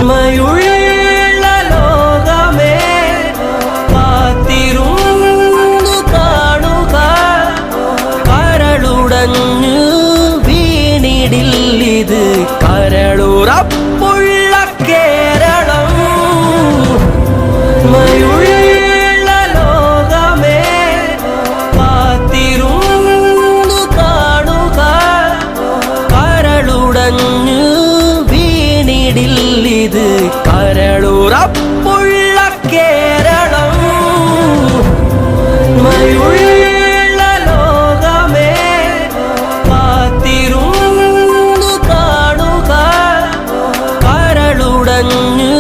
നന്മയുള്ള ലോകമേ കാത്തിരുന്നു കാണുക. കരളുടഞ്ഞു വീണിടില്ലിത് കരളുറപ്പുള്ള കേരളം. നന്മയുള്ള ലോകമേ കാത്തിരുന്നു കാണുക. കരളുടഞ്ഞു വീണിടില്ലിത് കരളുറപ്പുള്ള കേരളം. നന്മയുള്ള ലോകമേ കാത്തിരുന്നു കാണുക. കരളുടഞ്ഞു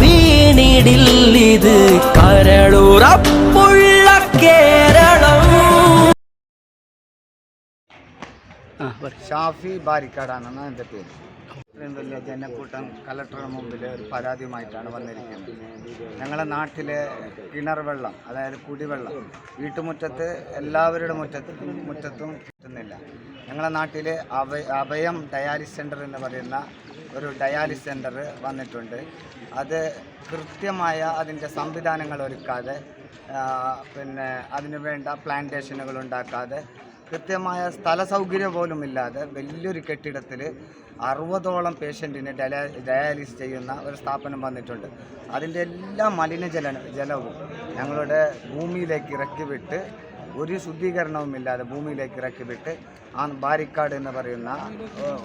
വീണിടില്ലിത് കരളുറപ്പുള്ള കേരളം. ഷാഫി ബാരിക്കാടാണെന്ന് എൻ്റെ പേര്. ഇത്രയും വലിയ ജനക്കൂട്ടം കലക്ടറുടെ മുമ്പിൽ ഒരു പരാതിയുമായിട്ടാണ് വന്നിരിക്കുന്നത്. ഞങ്ങളുടെ നാട്ടിലെ കിണർ വെള്ളം, അതായത് കുടിവെള്ളം വീട്ടുമുറ്റത്ത് എല്ലാവരുടെ മുറ്റത്തും കിട്ടുന്നില്ല. ഞങ്ങളുടെ നാട്ടിൽ അഭയം ഡയാലിസ് സെൻ്റർ എന്ന് പറയുന്ന ഒരു ഡയാലിസ് സെൻ്റർ വന്നിട്ടുണ്ട്. അത് കൃത്യമായ അതിൻ്റെ സംവിധാനങ്ങൾ ഒരുക്കാതെ, പിന്നെ അതിനു വേണ്ട പ്ലാന്റേഷനുകൾ ഉണ്ടാക്കാതെ, കൃത്യമായ സ്ഥല സൗകര്യം പോലും ഇല്ലാതെ വലിയൊരു കെട്ടിടത്തിൽ 60ഓളം പേഷ്യൻറ്റിനെ ഡയാലിസ് ചെയ്യുന്ന ഒരു സ്ഥാപനം വന്നിട്ടുണ്ട്. അതിൻ്റെ എല്ലാ ജലവും ഞങ്ങളുടെ ഭൂമിയിലേക്ക് ഇറക്കി വിട്ട്, ഒരു ശുദ്ധീകരണവുമില്ലാതെ ഭൂമിയിലേക്ക് ഇറക്കി വിട്ട് ആ ബാരിക്കാട് എന്ന് പറയുന്ന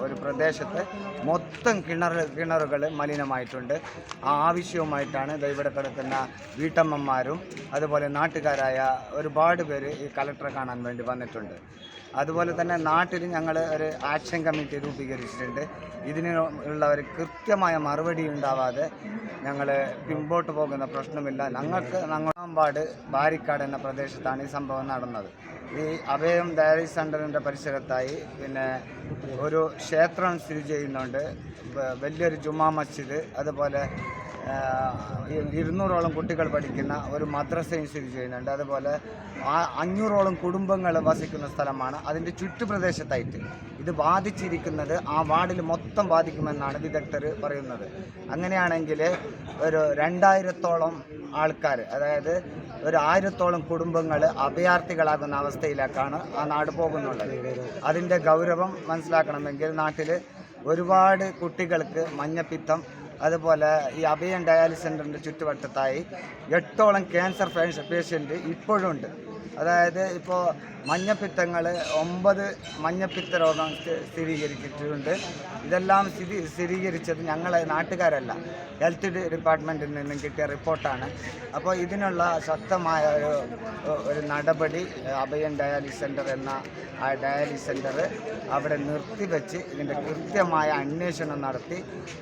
ഒരു പ്രദേശത്ത് മൊത്തം കിണറുകൾ മലിനമായിട്ടുണ്ട്. ആ ആവശ്യവുമായിട്ടാണ് ഇവിടെ കിടക്കുന്ന വീട്ടമ്മമാരും അതുപോലെ നാട്ടുകാരായ ഒരുപാട് പേര് ഈ കലക്ടറെ കാണാൻ വേണ്ടി വന്നിട്ടുണ്ട്. അതുപോലെ തന്നെ നാട്ടിൽ ഞങ്ങൾ ഒരു ആക്ഷൻ കമ്മിറ്റി രൂപീകരിച്ചിട്ടുണ്ട്. ഇതിനുള്ള ഒരു കൃത്യമായ മറുപടി ഉണ്ടാവാതെ ഞങ്ങൾ പിമ്പോട്ട് പോകുന്ന പ്രശ്നമില്ല. ഞങ്ങളാമ്പാട് ബാരിക്കാട് എന്ന പ്രദേശത്താണ് ഈ സംഭവം നടന്നത്. ഈ അഭയം ഡയാലിസ് സെൻ്ററിൻ്റെ പരിസരത്തായി പിന്നെ ഒരു ക്ഷേത്രം സ്ഥിതി ചെയ്യുന്നുണ്ട്, വലിയൊരു ജുമാ മസ്ജിദ്, അതുപോലെ 200ഓളം കുട്ടികൾ പഠിക്കുന്ന ഒരു മദ്രസയും സ്ഥിതി ചെയ്യുന്നുണ്ട്. അതുപോലെ 500ഓളം കുടുംബങ്ങൾ വസിക്കുന്ന സ്ഥലമാണ്. അതിൻ്റെ ചുറ്റുപ്രദേശത്തായിട്ട് ഇത് ബാധിച്ചിരിക്കുന്നത് ആ വാർഡിൽ മൊത്തം ബാധിക്കുമെന്നാണ് വിദഗ്ധർ പറയുന്നത്. അങ്ങനെയാണെങ്കിൽ ഒരു 2000ഓളം ആൾക്കാർ, അതായത് ഒരു 1000ഓളം കുടുംബങ്ങൾ അഭയാർത്ഥികളാകുന്ന അവസ്ഥയിലേക്കാണ് ആ നാട് പോകുന്നുള്ളത്. അതിൻ്റെ ഗൗരവം മനസ്സിലാക്കണമെങ്കിൽ നാട്ടിൽ ഒരുപാട് കുട്ടികൾക്ക് മഞ്ഞപ്പിത്തം, അതുപോലെ ഈ അഭയം ഡയാലിസ് സെൻ്ററിൻ്റെ ചുറ്റുവട്ടത്തായി 8ഓളം ക്യാൻസർ പേഷ്യൻ്റ് ഇപ്പോഴുണ്ട്. അതായത് ഇപ്പോൾ മഞ്ഞപ്പിത്തങ്ങൾ 9 മഞ്ഞപ്പിത്ത രോഗം സ്ഥിരീകരിച്ചിട്ടുണ്ട്. ഇതെല്ലാം സ്ഥിരീകരിച്ചത് ഞങ്ങളെ നാട്ടുകാരല്ല, ഹെൽത്ത് ഡിപ്പാർട്ട്മെൻറ്റിൽ നിന്നും കിട്ടിയ റിപ്പോർട്ടാണ്. അപ്പോൾ ഇതിനുള്ള ശക്തമായ ഒരു നടപടി അഭയം ഡയാലിസ് സെൻ്റർ എന്ന ആ ഡയാലിസ് സെൻ്റർ അവിടെ നിർത്തിവെച്ച് ഇതിൻ്റെ കൃത്യമായ അന്വേഷണം നടത്തി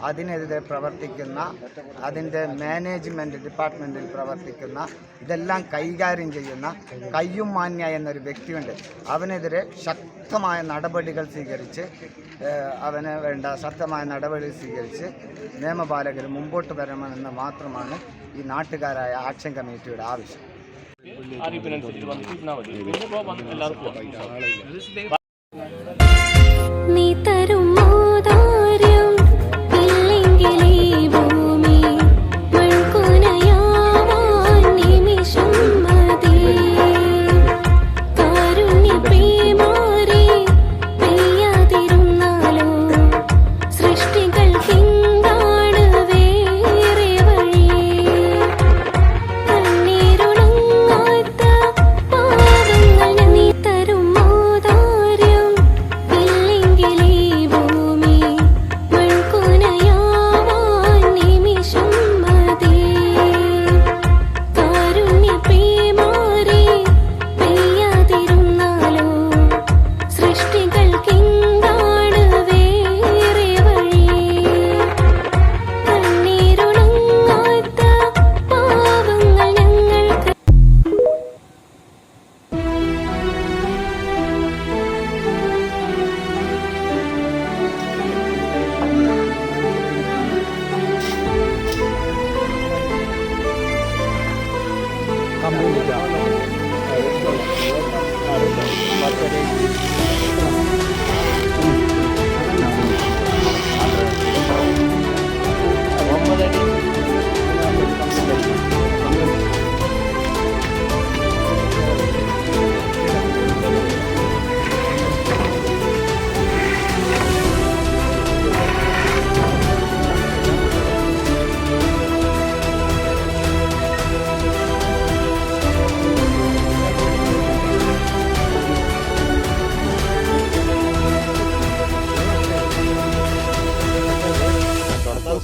അതിനെതിരെ പ്രവർത്തിക്കുന്ന, അതിൻ്റെ മാനേജ്മെൻറ്റ് ഡിപ്പാർട്ട്മെൻറ്റിൽ പ്രവർത്തിക്കുന്ന, ഇതെല്ലാം കൈകാര്യം ചെയ്യുന്ന കയ്യും മാന്യ എന്നൊരു വ്യക്തിയുണ്ട്. അവനെതിരെ ശക്തമായ നടപടികൾ സ്വീകരിച്ച് നിയമപാലകർ മുമ്പോട്ട് വരണമെന്ന് മാത്രമാണ് ഈ നാട്ടുകാരായ ആക്ഷൻ കമ്മിറ്റിയുടെ ആവശ്യം.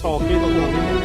സ്റ്റോക്ക് ചെയ്ത് പോകുന്നില്ല.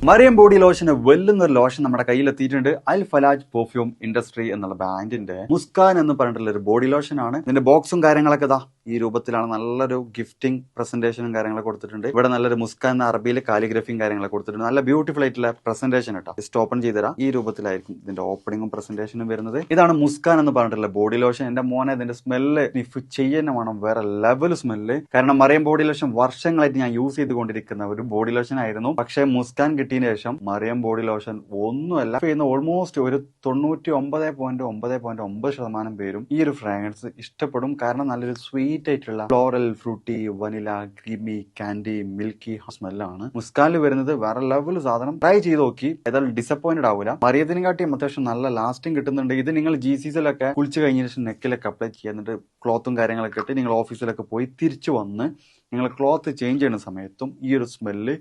മറിയം ബോഡി ലോഷന് വെല്ലുന്നൊരു ലോഷൻ നമ്മുടെ കയ്യിലെത്തിയിട്ടുണ്ട്. അൽ ഫലാജ് പെർഫ്യൂം ഇൻഡസ്ട്രി എന്നുള്ള ബ്രാൻഡിന്റെ മുസ്കാൻ എന്ന് പറഞ്ഞിട്ടുള്ള ഒരു ബോഡി ലോഷൻ ആണ്. ഇതിന്റെ ബോക്സും കാര്യങ്ങളൊക്കെ ഇതാ ഈ രൂപത്തിലാണ്. നല്ലൊരു ഗിഫ്റ്റിംഗ് പ്രസന്റേഷനും കാര്യങ്ങളൊക്കെ കൊടുത്തിട്ടുണ്ട്. ഇവിടെ നല്ലൊരു മുസ്കാൻ എന്ന അറബിയിൽ കാലിഗ്രഫിയും കാര്യങ്ങളൊക്കെ കൊടുത്തിട്ടുണ്ട്. നല്ല ബ്യൂട്ടിഫുൾ ആയിട്ടുള്ള പ്രസന്റേഷൻ കേട്ടോ. ജസ്റ്റ് ഓപ്പൺ ചെയ്തുതരാം. ഈ രൂപത്തിലായിരിക്കും ഇതിന്റെ ഓപ്പണിങ്ങും പ്രസന്റേഷനും വരുന്നത്. ഇതാണ് മുസ്കാൻ എന്ന് പറഞ്ഞിട്ടുള്ള ബോഡി ലോഷൻ. എന്റെ മോനെ ഇതിന്റെ സ്മെല്ല് സ്നിഫ് ചെയ്യുന്ന വേണം, വേറെ ലെവൽ സ്മെല്ല്. കാരണം മറിയം ബോഡി ലോഷൻ വർഷങ്ങളായിട്ട് ഞാൻ യൂസ് ചെയ്തുകൊണ്ടിരിക്കുന്ന ഒരു ബോഡി ലോഷൻ ആയിരുന്നു. പക്ഷേ മുസ്കാൻ കിട്ടിയതിന് ശേഷം മറിയം ബോഡി ലോഷൻ ഒന്നുമല്ല ചെയ്യുന്ന ഓൾമോസ്റ്റ് ഒരു 99.9% പേരും ഈ ഒരു ഫ്രാഗ്രൻസ് ഇഷ്ടപ്പെടും. കാരണം നല്ലൊരു സ്വീറ്റ് ആയിട്ടുള്ള floral, fruity, vanilla, creamy, candy, milky സ്മെല്ലാണ് മുസ്കാനിൽ വരുന്നത്. വേറെ ലെവൽ സാധനം. ട്രൈ ചെയ്ത് നോക്കി, ഏതായാലും ഡിസപ്പോയിന്റഡ് ആവില്ല. മറിയത്തിനെ കാട്ടിയും അത്യാവശ്യം നല്ല ലാസ്റ്റിംഗ് കിട്ടുന്നുണ്ട്. ഇത് നിങ്ങൾ GCCയിലൊക്കെ കുളിച്ച് കഴിഞ്ഞ ശേഷം നെക്കിലൊക്കെ അപ്ലൈ ചെയ്യുന്നുണ്ട്. ക്ലോത്തും കാര്യങ്ങളൊക്കെ ഇട്ട് നിങ്ങൾ ഓഫീസിലൊക്കെ പോയി തിരിച്ചു വന്ന് നിങ്ങൾ ക്ലോത്ത് ചേഞ്ച് ചെയ്യുന്ന സമയത്തും ഈ ഒരു സ്മെല്ല്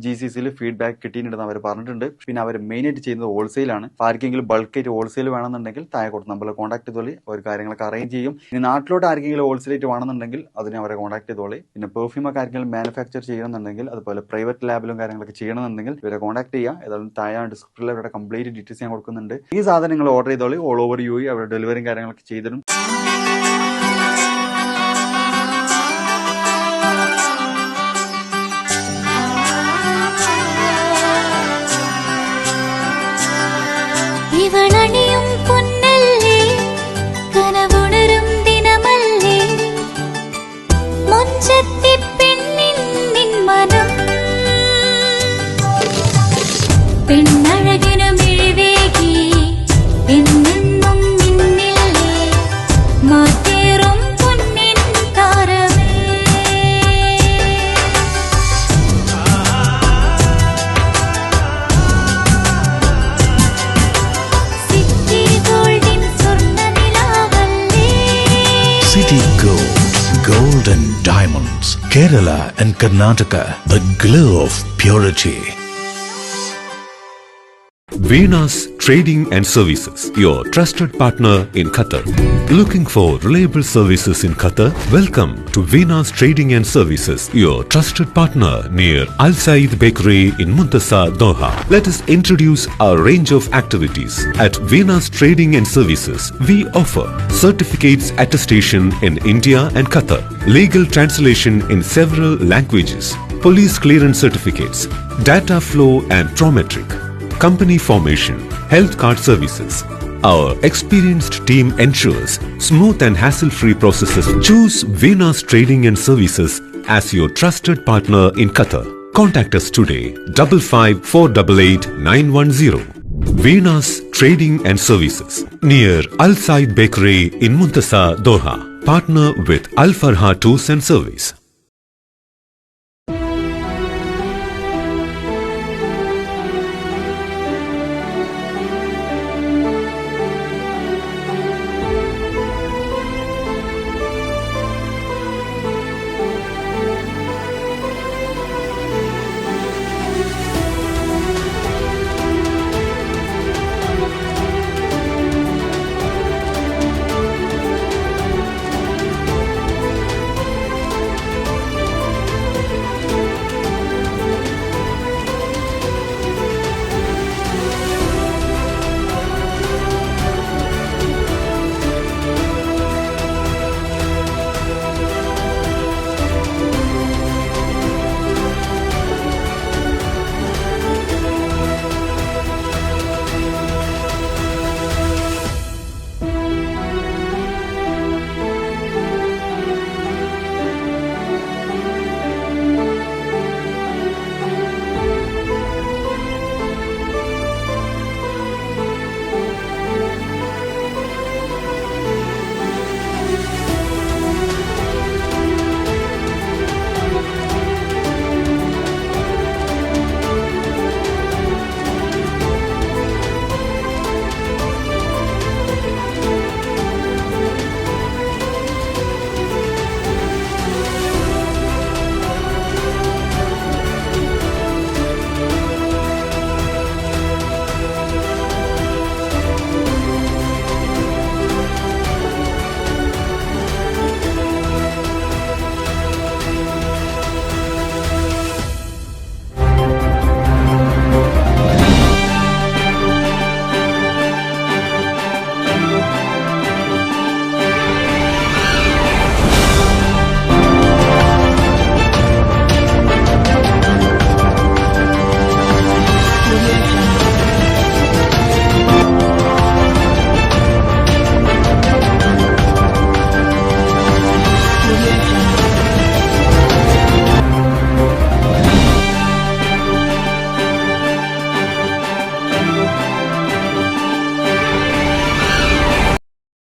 GCCയിൽ ഫീഡ്ബാക്ക് കിട്ടിയിട്ടുണ്ടെന്ന് അവർ പറഞ്ഞിട്ടുണ്ട്. പിന്നെ അവർ മെയിനായിട്ട് ചെയ്യുന്നത് ഹോൾസെയിലാണ്. ആർക്കെങ്കിലും ബൾക്കായിട്ട് ഹോൾസെയിൽ വേണമെന്നുണ്ടെങ്കിൽ താഴെ കൊടുത്ത് നമ്മളെ കോൺടാക്ട് ചെയ്തോളി. അവർ കാര്യങ്ങളൊക്കെ അറേഞ്ച് ചെയ്യും. ഇനി നാട്ടിലോട്ട് ആർക്കെങ്കിലും ഹോൾസെയിലായിട്ട് വേണമെന്നുണ്ടെങ്കിൽ അതിനെ അവരെ കോൺടാക്ട് ചെയ്തോളി. പിന്നെ പെർഫ്യൂമൊക്കെ ആർക്കെങ്കിലും മാനുഫാക്ചർ ചെയ്യണമെന്നുണ്ടെങ്കിൽ അതുപോലെ പ്രൈവറ്റ് ലാബിലും കാര്യങ്ങളൊക്കെ ചെയ്യണമെന്നുണ്ടെങ്കിൽ ഇവരെ കോൺടാക്ട് ചെയ്യുക. ഏതായാലും താഴെ ഡിസ്ക്രിപ്ഷനിൽ അവരുടെ കംപ്ലീറ്റ് ഡീറ്റെയിൽസ് ഞാൻ കൊടുക്കുന്നുണ്ട്. ഈ സാധനം നിങ്ങൾ ഓർഡർ ചെയ്തോളി. ഓൾ ഓവർ UAE അവരുടെ ഡെലിവറിയും കാര്യങ്ങളൊക്കെ ചെയ്തിടും. ഇവളണിയും പൊന്നല്ലേ, കനവുണരും ദിനമല്ലേ, മുഞ്ചത്തി പെണ്ണിൻ നിൻ മനം, പെണ്ണഴകിനു മിഴിവേകി എന്നെന്നും നിന്നില്ലേ, മാറ്റേറും പൊന്നിൻ താരമേ. City Gold and Diamonds, Kerala and Karnataka, the glow of purity. Venus Trading and Services, your trusted partner in Qatar. Looking for reliable services in Qatar? Welcome to Venus Trading and Services, your trusted partner near Al Said Bakery in Muntasa, Doha. Let us introduce our range of activities. At Venus Trading and Services, we offer certificates attestation in India and Qatar, legal translation in several languages, police clearance certificates, data flow and Prometric, company formation, health card services. Our experienced team ensures smooth and hassle-free processes. Choose Venus Trading and Services as your trusted partner in Qatar. Contact us today, 55488910. Venus Trading and Services, near Al Said Bakery in Muntasa, Doha. Partner with Al Farha Tours and Service.